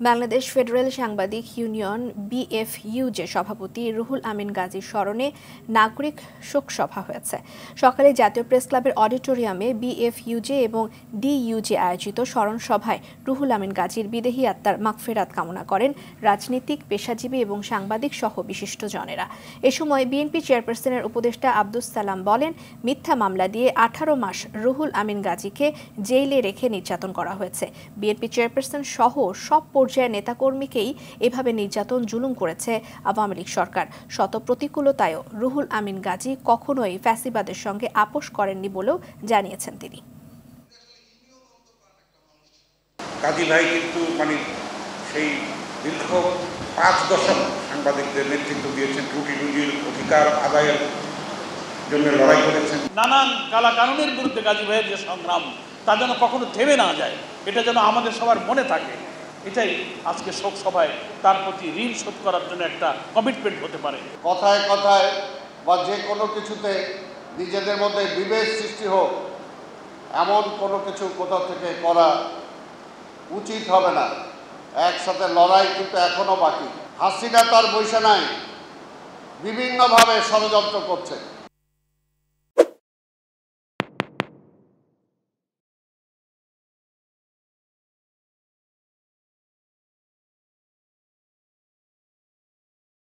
Bangladesh federal সাংবাদিক union BFUJ সভাপতি রুহুল আমিন গাজীর স্মরণে নাগরিক শোক সভা হয়েছে। সকালে জাতীয় প্রেস ক্লাবের অডিটোরিয়ামে বিএফইউজে এবং ডিইউজে আয়োজিত স্মরণ সভায় রুহুল আমিন গাজীর বিদেহী আত্মার মাগফিরাত কামনা করেন রাজনীতিক, পেশাজীবী এবং সাংবাদিক সহ বিশিষ্টজনেরা। এ সময় বিএনপি চেয়ারপারসনের উপদেষ্টা আব্দুস সালাম বলেন, মিথ্যা মামলা দিয়ে 18 মাস রুহুল আমিন গাজীকে জেলে রেখে নির্যাতন করা হয়েছে। বিএনপি চেয়ারপারসন সহ সব পর্যায়ের নেতাকর্মীকেই এভাবে নির্যাতন জুলুম করেছে আওয়ামী লীগ সরকার। শত প্রতিকূলতায়ও রুহুল আমিন গাজী কখনোই ফ্যাসিবাদের সঙ্গে আপোষ করেননি বলেও জানিয়েছেন তিনি। গাজী ভাই কিন্তু সেই দীর্ঘ 5 দশক সাংবাদিকদের নেতৃত্ব দিয়েছেন, ত্রুটি রুজির অধিকার আদায়ের জন্য লড়াই করেছেন। নানান কালাকানুনের বিরুদ্ধে গাজী ভাইয়ের যে সংগ্রাম, তা যেন কখনো থেমে না যায়, এটা যেন আমাদের সবার মনে থাকে। এটাই আজকে শোক সভায় তার প্রতি ঋণ শোধ করার জন্য একটা কমিটমেন্ট হতে পারে। কথায় কথায় বা যে কোনো কিছুতে নিজেদের মধ্যে বিভেদ সৃষ্টি হোক, এমন কোনো কিছু কোথাও থেকে করা উচিত হবে না। একসাথে লড়াই কিন্তু এখনো বাকি। হাসিনা তার বৈশা নাই, বিভিন্নভাবে ষড়যন্ত্র করছে।